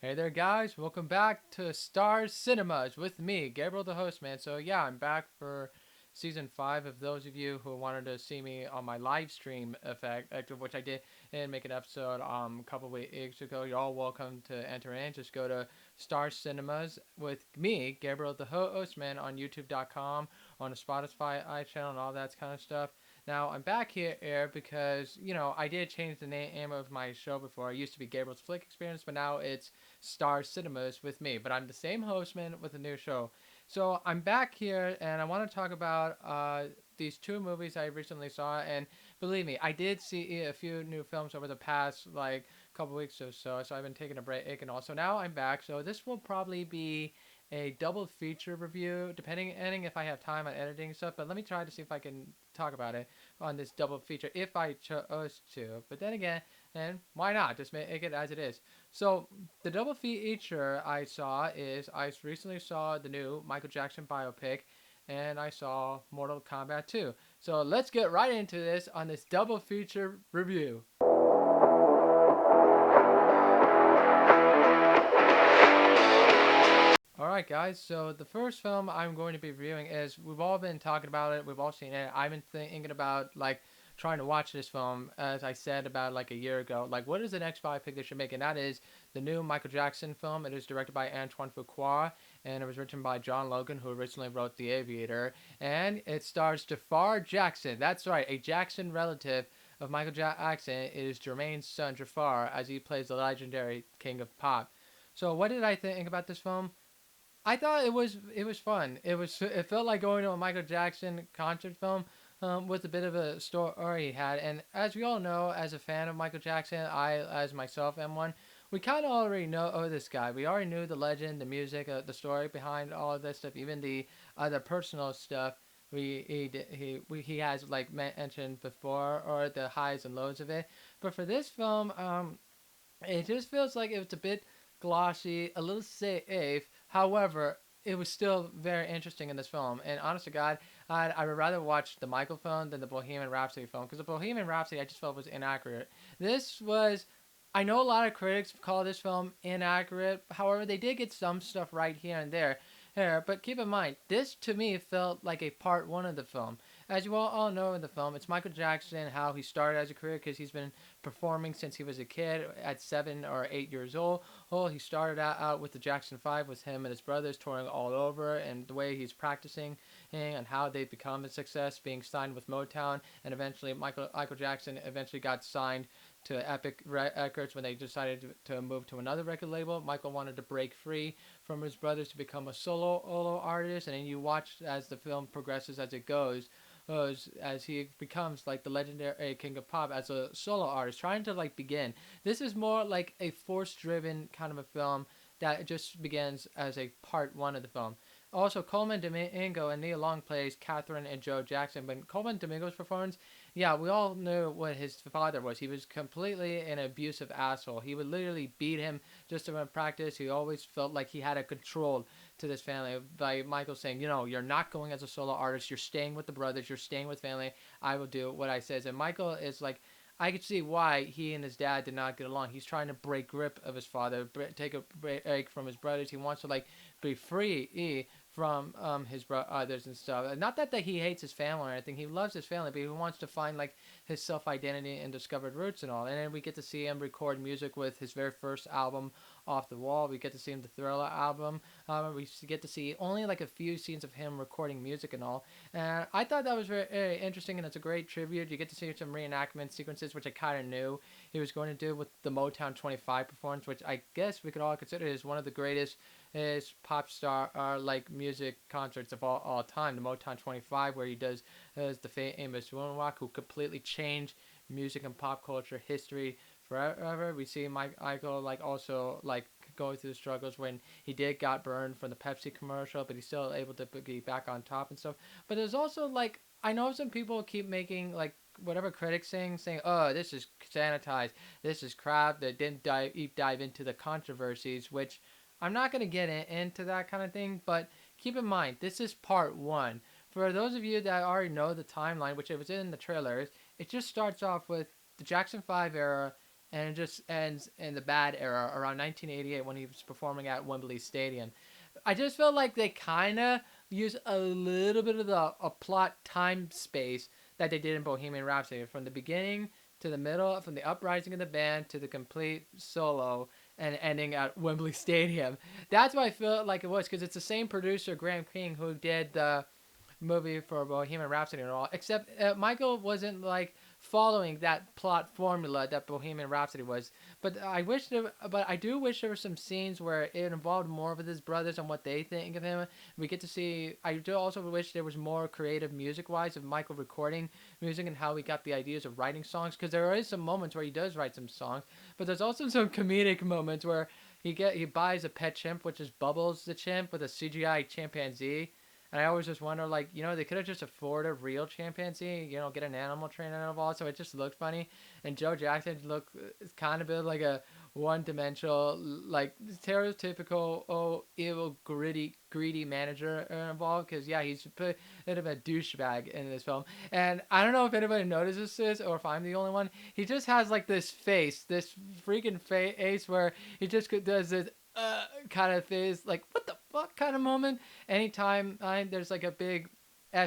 Hey there, guys. Welcome back to Star Cinemas with me, Gabriel, the host, man. So, yeah, I'm back for season 5. Of those of you who wanted to see me on my live stream effect, of which I did and make an episode a couple weeks ago, you're all welcome to enter in. Just go to Star Cinemas with me, Gabriel, the host, man, on YouTube.com, on the Spotify channel, and all that kind of stuff. Now, I'm back here because, I did change the name of my show before. It used to be Gabriel's Flick Experience, but now it's Star Cinemas with me. But I'm the same host, man, with a new show. So I'm back here, and I want to talk about these two movies I recently saw. And believe me, I did see a few new films over the past like couple weeks or so. So I've been taking a break and all. So now I'm back. So this will probably be a double feature review, depending if I have time on editing stuff. But let me try to see if I can talk about it on this double feature if I chose to. But then again, and why not? Just make it as it is. So the double feature I saw is I recently saw the new Michael Jackson biopic, and I saw Mortal Kombat 2. So let's get right into this on this double feature review. Alright, guys, so the first film I'm going to be reviewing is we've all been talking about it, we've all seen it. I've been thinking about like trying to watch this film, as I said about like a year ago. Like, what is the next biopic they should make? And that is the new Michael Jackson film. It is directed by Antoine Fuqua, and it was written by John Logan, who originally wrote The Aviator. And it stars Jafar Jackson. That's right, a Jackson relative of Michael Jackson. It is Jermaine's son, Jafar, as he plays the legendary King of Pop. So, what did I think about this film? I thought it was fun. It felt like going to a Michael Jackson concert film with a bit of a story he had. And as we all know, as a fan of Michael Jackson, I as myself am one. We kind of already know this guy. We already knew the legend, the music, the story behind all of this stuff, even the personal stuff. He has like mentioned before, or the highs and lows of it. But for this film, it just feels like it was a bit glossy, a little safe. However, it was still very interesting in this film. And honest to God, I would rather watch the Michael film than the Bohemian Rhapsody film, because the Bohemian Rhapsody I just felt was inaccurate. This was. I know a lot of critics call this film inaccurate. However, they did get some stuff right here and there. Here, but keep in mind, this to me felt like a part one of the film. As you all know in the film, it's Michael Jackson, how he started as a career, because he's been performing since he was a kid at 7 or 8 years old. He started out with the Jackson 5 with him and his brothers touring all over, and the way he's practicing and how they've become a success, being signed with Motown, and eventually Michael Jackson eventually got signed to Epic Records when they decided to move to another record label. Michael wanted to break free from his brothers to become a solo artist, and then you watch as the film progresses as it goes, as he becomes like the legendary King of Pop as a solo artist, trying to like begin. This is more like a force-driven kind of a film that just begins as a part one of the film. Also, Coleman Domingo and Nia Long plays Catherine and Joe Jackson, but Coleman Domingo's performance, yeah, we all knew what his father was. He was completely an abusive asshole. He would literally beat him just to practice. He always felt like he had a control to this family by Michael saying, you're not going as a solo artist. You're staying with the brothers. You're staying with family. I will do what I says. And Michael is like, I could see why he and his dad did not get along. He's trying to break grip of his father, take a break from his brothers. He wants to like be free from his brothers and stuff. Not that he hates his family or anything. He loves his family, but he wants to find like his self identity and discovered roots and all. And then we get to see him record music with his very first album, Off the Wall. We get to see him the Thriller album. We get to see only like a few scenes of him recording music and all. And I thought that was very, very interesting, and it's a great tribute. You get to see some reenactment sequences, which I kind of knew he was going to do with the Motown 25 performance, which I guess we could all consider is one of the greatest his pop star like music concerts of all time. The Motown 25, where he does the famous Moonwalk, who completely changed music and pop culture history forever. We see Michael like also like going through the struggles when he did got burned from the Pepsi commercial, but he's still able to be back on top and stuff. But there's also like, I know some people keep making like whatever critics saying, oh, this is sanitized, this is crap, that didn't deep dive into the controversies, which I'm not going to get into that kind of thing, but keep in mind, this is part one. For those of you that already know the timeline, which it was in the trailers, it just starts off with the Jackson 5 era, and it just ends in the bad era around 1988 when he was performing at Wembley Stadium. I just felt like they kind of used a little bit of the a plot time space that they did in Bohemian Rhapsody from the beginning to the middle, from the uprising of the band to the complete solo and ending at Wembley Stadium. That's what I felt like it was because it's the same producer, Graham King, who did the movie for Bohemian Rhapsody and all. Except Michael wasn't like following that plot formula that Bohemian Rhapsody was. But I do wish there were some scenes where it involved more with his brothers and what they think of him. We get to see. I do also wish there was more creative music wise of Michael recording music and how he got the ideas of writing songs. Because there is some moments where he does write some songs, but there's also some comedic moments where he buys a pet chimp, which is Bubbles the chimp with a CGI chimpanzee. And I always just wonder, like, they could have just afforded a real chimpanzee, get an animal trainer involved, so it just looked funny. And Joe Jackson looked kind of like a one-dimensional, like stereotypical, evil, greedy manager involved. Because yeah, he's a bit of a douchebag in this film. And I don't know if anybody notices this or if I'm the only one. He just has like this freaking face where he just does this kind of face, like what the fuck kind of moment anytime there's like a big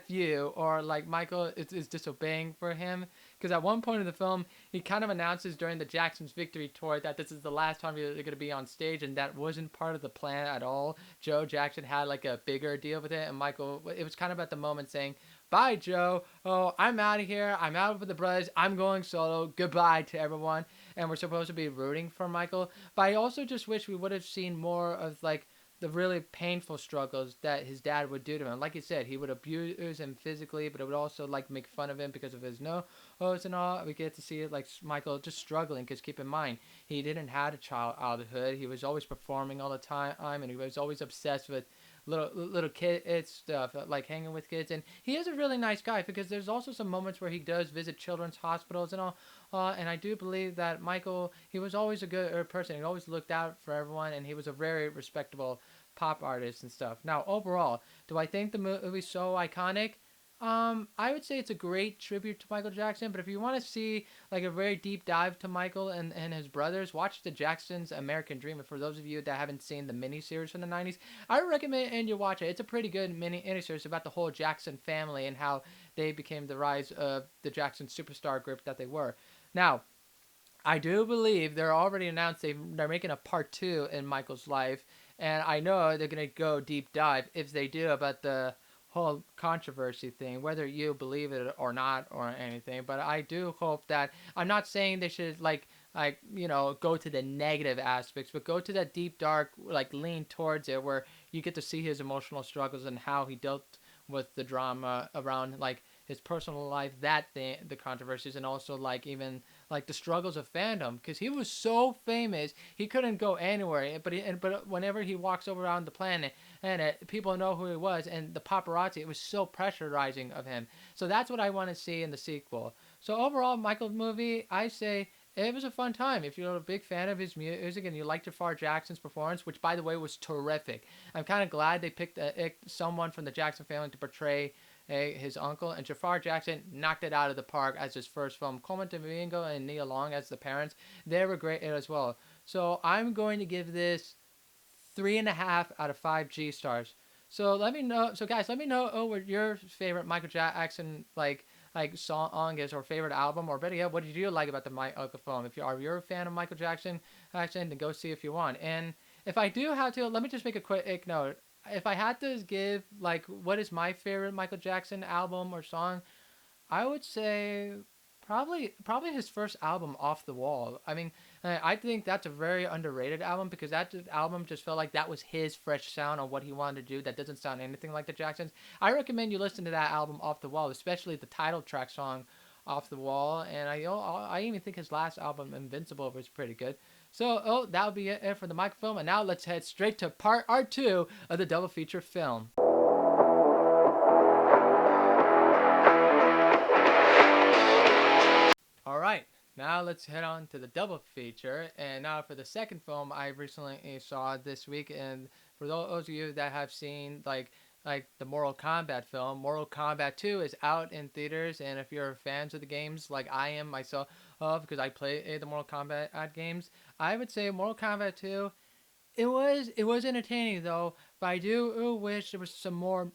fu or like Michael is disobeying for him, because at one point in the film he kind of announces during the Jackson's victory tour that this is the last time they're going to be on stage, and that wasn't part of the plan at all. Joe Jackson had like a bigger deal with it, and Michael, it was kind of at the moment saying, bye Joe, oh I'm out of here, I'm out with the brothers, I'm going solo, goodbye to everyone. And we're supposed to be rooting for Michael, but I also just wish we would have seen more of like the really painful struggles that his dad would do to him. Like you said, he would abuse him physically, but it would also like make fun of him because of his nose and all. We get to see it like Michael just struggling, because keep in mind he didn't have a childhood. He was always performing all the time, and he was always obsessed with little kid stuff, like hanging with kids. And he is a really nice guy, because there's also some moments where he does visit children's hospitals and all. And I do believe that Michael, he was always a good person. He always looked out for everyone, and he was a very respectable pop artist and stuff. Now, overall, do I think the movie's so iconic? I would say it's a great tribute to Michael Jackson, but if you want to see like a very deep dive to Michael and his brothers, watch the Jackson's American Dream. And for those of you that haven't seen the miniseries from the 90s, I recommend you watch it. It's a pretty good miniseries about the whole Jackson family and how they became the rise of the Jackson superstar group that they were. Now, I do believe they're already announced they're making a part two in Michael's life, and I know they're gonna go deep dive if they do about the whole controversy thing, whether you believe it or not or anything. But I do hope that, I'm not saying they should go to the negative aspects, but go to that deep dark, like lean towards it, where you get to see his emotional struggles and how he dealt with the drama around like his personal life, that thing, the controversies, and also like even like the struggles of fandom, because he was so famous he couldn't go anywhere, but whenever he walks around the planet and people know who he was, and the paparazzi, it was so pressurizing of him. So that's what I want to see in the sequel. So overall, Michael's movie, I say it was a fun time. If you're a big fan of his music and you liked Jafar Jackson's performance, which by the way was terrific, I'm kind of glad they picked someone from the Jackson family to portray his uncle, and Jafar Jackson knocked it out of the park as his first film. Coleman Domingo and Nia Long as the parents, they were great as well. So I'm going to give this 3.5 out of 5 G stars. So let me know. So guys, let me know what your favorite Michael Jackson like song is, or favorite album, or better yet, what did you like about the Michael film? If you're a fan of Michael Jackson, then go see if you want. And if I do have to, let me just make a quick note. If I had to give like what is my favorite Michael Jackson album or song, I would say probably his first album, Off the Wall. I mean, I think that's a very underrated album, because that album just felt like that was his fresh sound on what he wanted to do. That doesn't sound anything like the Jacksons. I recommend you listen to that album, Off the Wall, especially the title track song, Off the Wall. And I even think his last album, Invincible, was pretty good. So that would be it for the microfilm. And now let's head straight to part R2 of the double feature film. All right, now let's head on to the double feature. And now for the second film I recently saw this week, and for those of you that have seen like the Mortal Kombat film, Mortal Kombat 2 is out in theaters, and if you're fans of the games like I am myself, because I play the Mortal Kombat games. I would say Mortal Kombat 2. It was entertaining though, but I do wish there was some more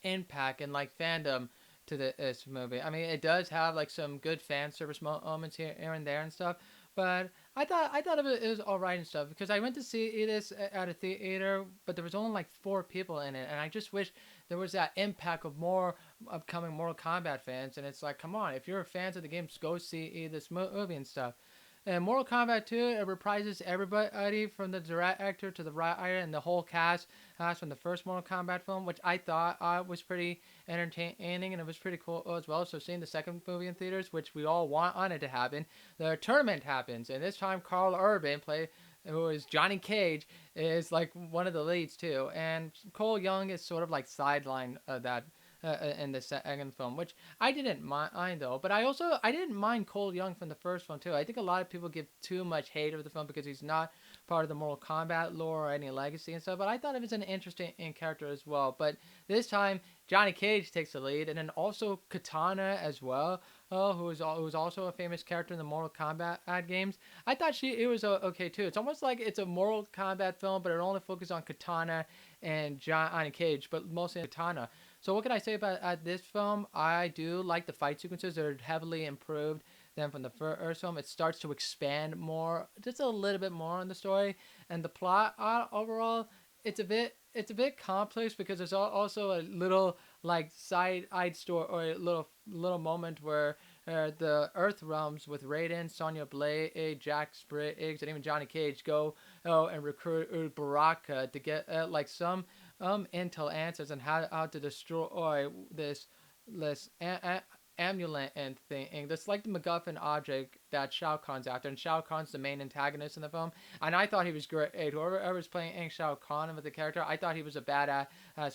impact and like fandom to this movie. I mean, it does have like some good fan service moments here and there and stuff. But I thought it was all right and stuff because I went to see this at a theater, but there was only like 4 people in it, and I just wish there was that impact of more upcoming Mortal Kombat fans. And it's like, come on, if you're fans of the games, go see this movie and stuff. And Mortal Kombat 2, it reprises everybody from the director to the writer and the whole cast from the first Mortal Kombat film, which I thought was pretty entertaining and it was pretty cool as well. So seeing the second movie in theaters, which we all wanted to happen, the tournament happens, and this time Carl Urban who is Johnny Cage, is like one of the leads too, and Cole Young is sort of like sideline of that in the second film, which I didn't mind though. But I didn't mind Cole Young from the first film too. I think a lot of people give too much hate over the film because he's not part of the Mortal Kombat lore or any legacy and stuff. But I thought it was an interesting character as well. But this time Johnny Cage takes the lead, and then also Katana as well, who was also a famous character in the Mortal Kombat games. I thought it was okay too. It's almost like it's a Mortal Kombat film, but it only focuses on Katana and Johnny Cage, but mostly Katana. So what can I say about this film? I do like the fight sequences; they're heavily improved than from the first film. It starts to expand more, just a little bit more on the story, and the plot overall. It's a bit complex because there's also a little like side story or a little moment where the Earth realms with Raiden, Sonya Blade, Jack Briggs, and even Johnny Cage go and recruit Baraka to get like some intel answers on how to destroy this amulet and thing. That's like the MacGuffin object that Shao Kahn's after, and Shao Kahn's the main antagonist in the film. And I thought he was great. Whoever was playing Shao Kahn with the character, I thought he was a badass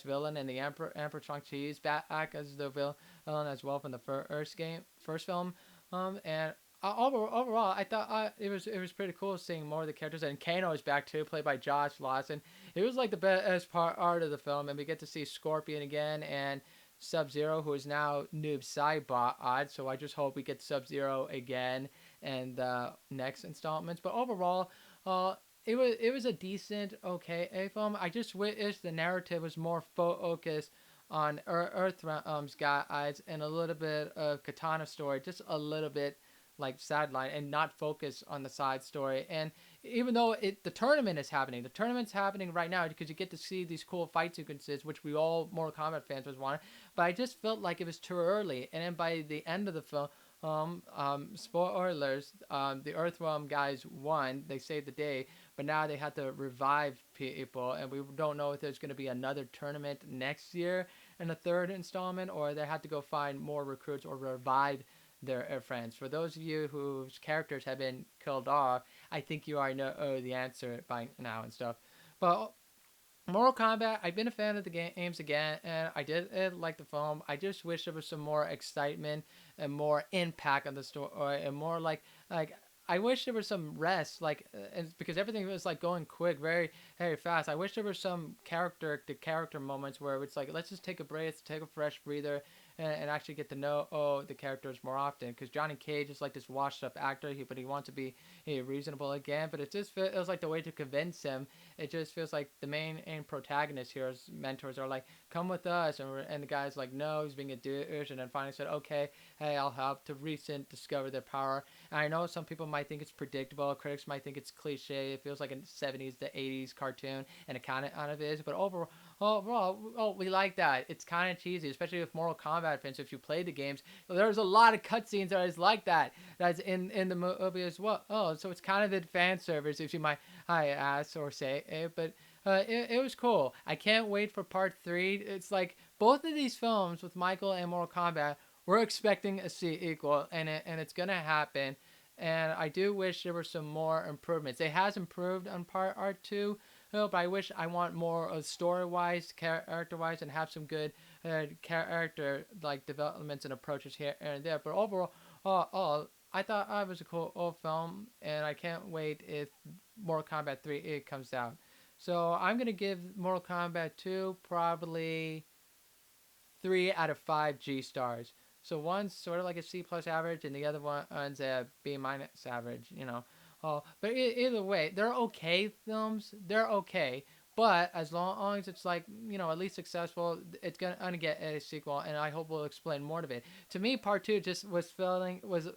villain, and the Emperor Chang-Chi's back as the villain as well from the first film. And overall, I thought it was pretty cool seeing more of the characters, and Kano is back too, played by Josh Lawson. It was like the best part of the film, and we get to see Scorpion again and Sub Zero, who is now Noob Saibot. So I just hope we get Sub Zero again in the next installments. But overall, it was a decent okay film. I just wish the narrative was more focused on Earthrealm's guys and a little bit of Katana story, just a little bit like sideline and not focus on the side story. And even though the tournament's happening right now because you get to see these cool fight sequences, which we all Mortal Kombat fans was wanting. But I just felt like it was too early. And then by the end of the film, spoilers, the Earthrealm guys won. They saved the day, but now they have to revive people, and we don't know if there's going to be another tournament next year in the third installment, or they have to go find more recruits or revive their friends. For those of you whose characters have been killed off, I think you already know the answer by now and stuff. But Mortal Kombat, I've been a fan of the games again, and I did like the film. I just wish there was some more excitement and more impact on the story, and more like I wish there was some rest, and because everything was like going quick, very very fast. I wish there was some character moments where it's like let's just take a break, let's take a fresh breather, and actually get to know the characters more often. Because Johnny Cage is like this washed up actor, but he wants to be reasonable again. But it just feels like the way to convince him, it just feels like the main protagonist here's mentors are like, come with us, and the guy's like, no, he's being a douche, and then finally said, okay, hey, I'll help to recent discover their power. And I know some people might think it's predictable, critics might think it's cliche, it feels like a 70s to 80s cartoon, and it kind of is, but overall, we like that. It's kind of cheesy, especially with Mortal Kombat fans. If you play the games, there's a lot of cutscenes that is like that. That's in the movie as well. Oh, so it's kind of the fan service, if you might ask or say. But it was cool. I can't wait for part 3. It's like both of these films with Michael and Mortal Kombat, we're expecting a sequel, and it's gonna happen. And I do wish there were some more improvements. It has improved on part 2, but I want more story-wise, character-wise, and have some good character like developments and approaches here and there. But overall, I thought it was a cool film, and I can't wait if Mortal Kombat 3 comes out. So I'm gonna give Mortal Kombat 2 probably 3 out of 5 G stars. So one's sort of like a C plus average, and the other one's a B minus average. But either way, they're okay films. They're okay. But as long as it's like, at least successful, it's gonna get a sequel, and I hope we'll explain more of it. To me, part two just was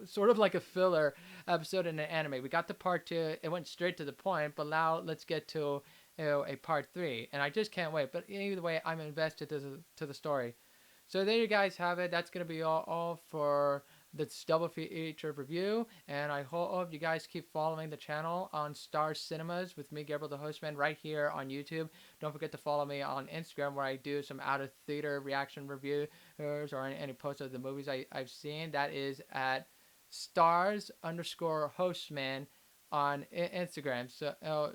sort of like a filler episode in an anime. We got to part two, it went straight to the point, but now let's get to a part three, and I just can't wait. But either way, I'm invested to the story. So there you guys have it. That's gonna be all for this double feature review, and I hope you guys keep following the channel on Star Cinemas with me, Gabriel the Hostman, right here on YouTube. Don't forget to follow me on Instagram, where I do some out of theater reaction reviews or any posts of the movies I've seen. That is at stars_hostman on Instagram. So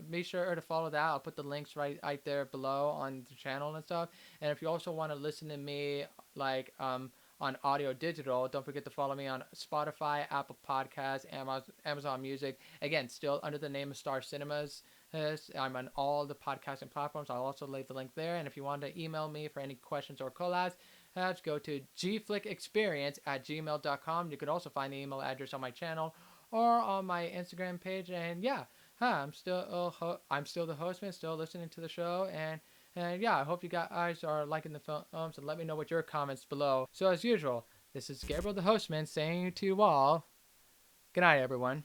be sure to follow that. I'll put the links right there below on the channel and stuff. And if you also want to listen to me like on audio digital, don't forget to follow me on Spotify, Apple Podcasts, Amazon Music. Again, still under the name of Star Cinemas. I'm on all the podcasting platforms. I'll also leave the link there. And if you want to email me for any questions or collabs, go to gflickexperience@gmail.com. You can also find the email address on my channel or on my Instagram page. And yeah, I'm still the host, man, still listening to the show. And yeah, I hope you guys are liking the films, and let me know what your comments below. So as usual, this is Gabriel the Hostman saying to you all, good night, everyone.